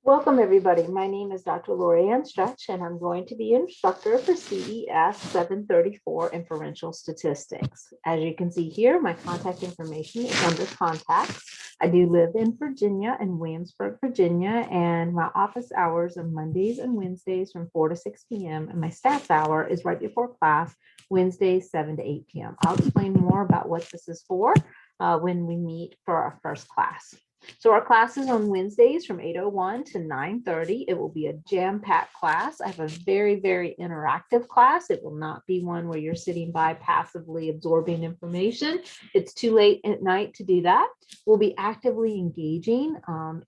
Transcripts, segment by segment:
Welcome, everybody. My name is Dr. Lori Ann Stretch, and I'm going to be your instructor for CES 734 Inferential Statistics. As you can see here, my contact information is under contacts. I do live in Virginia, in Williamsburg, Virginia, and my office hours are Mondays and Wednesdays from 4 to 6 p.m., and my stats hour is right before class, Wednesdays, 7 to 8 p.m. I'll explain more about what this is for when we meet for our first class. So our class is on Wednesdays from 8:01 to 9:30. It will be a jam-packed class. I have a very, very interactive class. It will not be one where you're sitting by passively absorbing information. It's too late at night to do that. We'll be actively engaging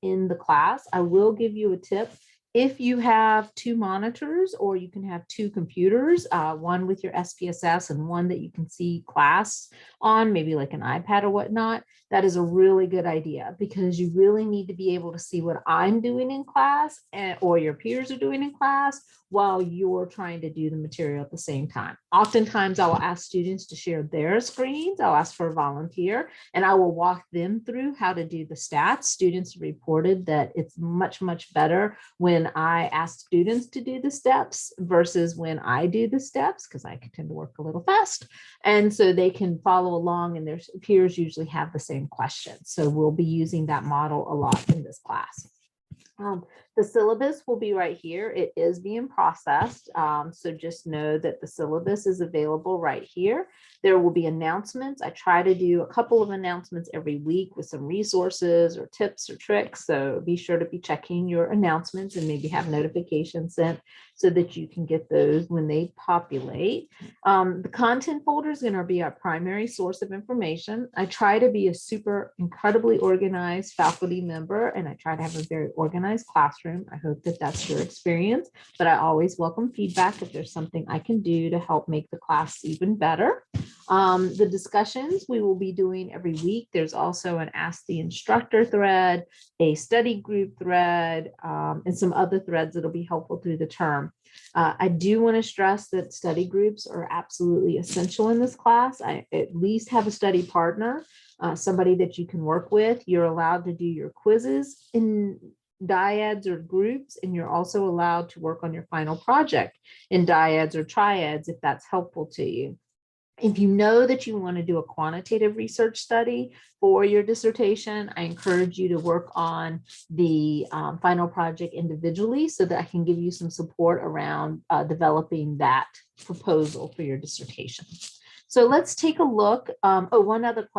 in the class. I will give you a tip. If you have two monitors, or you can have two computers, one with your SPSS and one that you can see class on, maybe like an iPad or whatnot, that is a really good idea, because you really need to be able to see what I'm doing in class or your peers are doing in class while you're trying to do the material at the same time. Oftentimes I will ask students to share their screens. I'll ask for a volunteer and I will walk them through how to do the stats. Students reported that it's much, much better when I ask students to do the steps versus when I do the steps, because I tend to work a little fast. And so they can follow along and their peers usually have the same questions. So we'll be using that model a lot in this class. The syllabus will be right here. It is being processed. So just know that the syllabus is available right here. There will be announcements. I try to do a couple of announcements every week with some resources or tips or tricks. So be sure to be checking your announcements and maybe have notifications sent so that you can get those when they populate. The content folder is going to be our primary source of information. I try to be a super incredibly organized faculty member, and I try to have a very organized classroom. I hope that that's your experience, but I always welcome feedback if there's something I can do to help make the class even better. The discussions we will be doing every week. There's also an Ask the Instructor thread, a study group thread, and some other threads that'll be helpful through the term. I do want to stress that study groups are absolutely essential in this class. I at least have a study partner, somebody that you can work with. You're allowed to do your quizzes in dyads or groups, and you're also allowed to work on your final project in dyads or triads if that's helpful to you. If you know that you want to do a quantitative research study for your dissertation, I encourage you to work on the final project individually so that I can give you some support around developing that proposal for your dissertation. So let's take a look. One other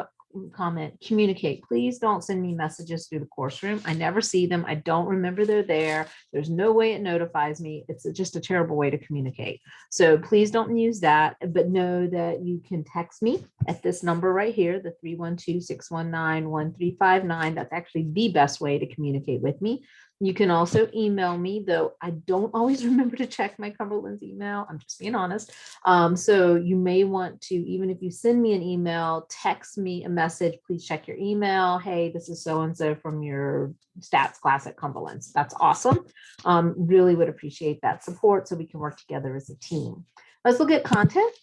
comment: communicate. Please don't send me messages through the course room. I never see them. I don't remember they're there. There's no way it notifies me. It's just a terrible way to communicate. So please don't use that, but know that you can text me at this number right here, the 312-619-1359. That's actually the best way to communicate with me. You can also email me, though I don't always remember to check my Cumberland's email. I'm just being honest. So you may want to, even if you send me an email, text me a message. Please check your email. Hey, this is so-and-so from your stats class at Cumberland's. That's awesome. Really would appreciate that support so we can work together as a team. Let's look at content.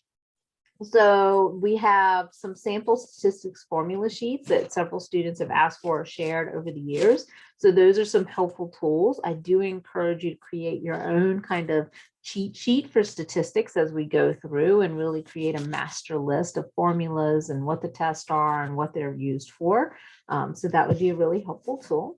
So we have some sample statistics formula sheets that several students have asked for or shared over the years. So those are some helpful tools. I do encourage you to create your own kind of cheat sheet for statistics as we go through and really create a master list of formulas and what the tests are and what they're used for. So that would be a really helpful tool.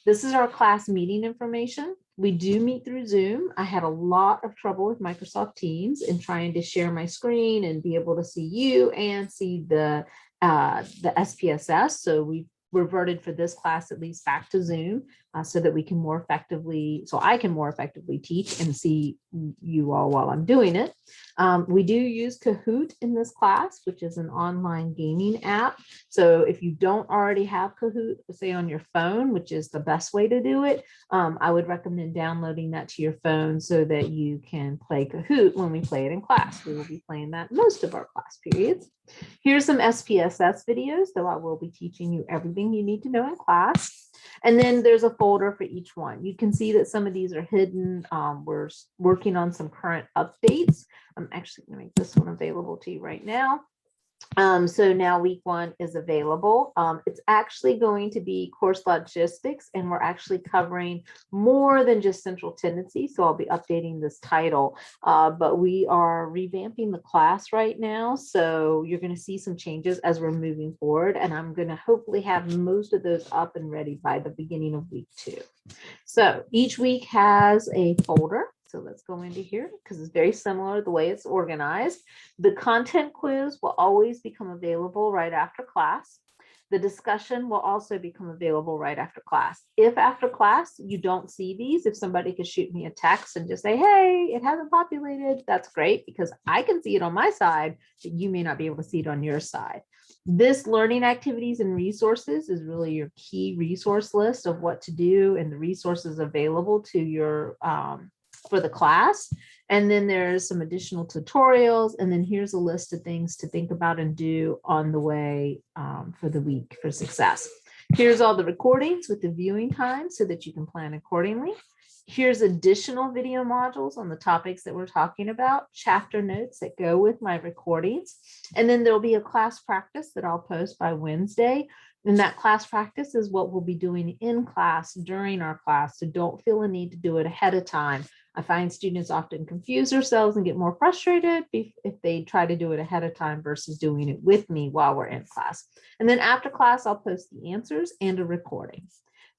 This is our class meeting information. We do meet through Zoom. I had a lot of trouble with Microsoft Teams in trying to share my screen and be able to see you and see the SPSS. So we reverted for this class at least back to Zoom so that we can more effectively, so I can more effectively teach and see you all while I'm doing it. We do use Kahoot in this class, which is an online gaming app. So if you don't already have Kahoot, say on your phone, which is the best way to do it, I would recommend downloading that to your phone so that you can play Kahoot when we play it in class. We will be playing that most of our class periods. Here's some SPSS videos, though I will be teaching you everything you need to know in class. And then there's a folder for each one. You can see that some of these are hidden. We're working on some current updates. I'm actually going to make this one available to you right now. So now week 1 is available. It's actually going to be course logistics, and we're actually covering more than just central tendency. So I'll be updating this title, but we are revamping the class right now. So you're going to see some changes as we're moving forward, and I'm going to hopefully have most of those up and ready by the beginning of week 2. So each week has a folder. So let's go into here because it's very similar the way it's organized. The content quiz will always become available right after class. The discussion will also become available right after class. If after class you don't see these, if somebody could shoot me a text and just say, hey, it hasn't populated, that's great because I can see it on my side, but you may not be able to see it on your side. This learning activities and resources is really your key resource list of what to do and the resources available to your for the class. And then there's some additional tutorials. And then here's a list of things to think about and do on the way for the week for success. Here's all the recordings with the viewing time so that you can plan accordingly. Here's additional video modules on the topics that we're talking about, chapter notes that go with my recordings. And then there'll be a class practice that I'll post by Wednesday. And that class practice is what we'll be doing in class during our class. So don't feel a need to do it ahead of time. I find students often confuse themselves and get more frustrated if they try to do it ahead of time versus doing it with me while we're in class. And then after class, I'll post the answers and a recording.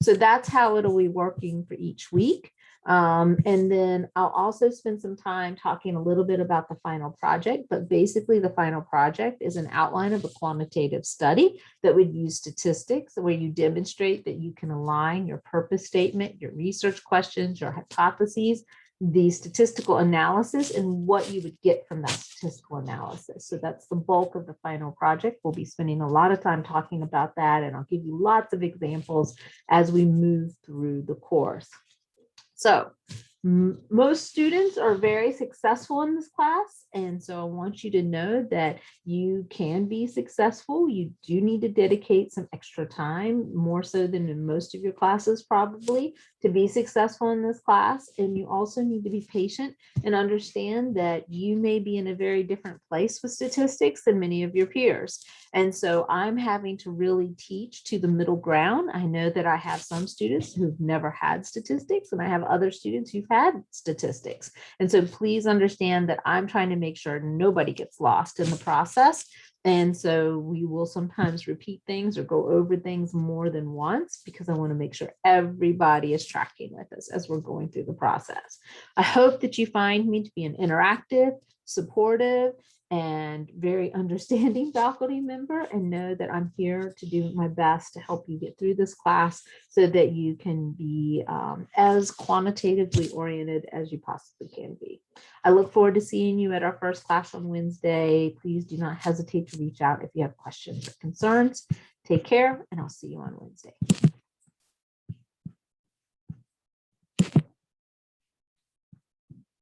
So that's how it'll be working for each week. And then I'll also spend some time talking a little bit about the final project, but basically the final project is an outline of a quantitative study that would use statistics where you demonstrate that you can align your purpose statement, your research questions, your hypotheses, the statistical analysis, and what you would get from that statistical analysis. So that's the bulk of the final project. We'll be spending a lot of time talking about that, and I'll give you lots of examples as we move through the course. So most students are very successful in this class. And so I want you to know that you can be successful. You do need to dedicate some extra time, more so than in most of your classes probably, to be successful in this class. And you also need to be patient and understand that you may be in a very different place with statistics than many of your peers. And so I'm having to really teach to the middle ground. I know that I have some students who've never had statistics, and I have other students who've had statistics. And so please understand that I'm trying to make sure nobody gets lost in the process. And so we will sometimes repeat things or go over things more than once because I want to make sure everybody is tracking with us as we're going through the process. I hope that you find me to be an interactive, supportive, and very understanding faculty member, and know that I'm here to do my best to help you get through this class so that you can be as quantitatively oriented as you possibly can be. I look forward to seeing you at our first class on Wednesday. Please do not hesitate to reach out if you have questions or concerns. Take care, and I'll see you on Wednesday.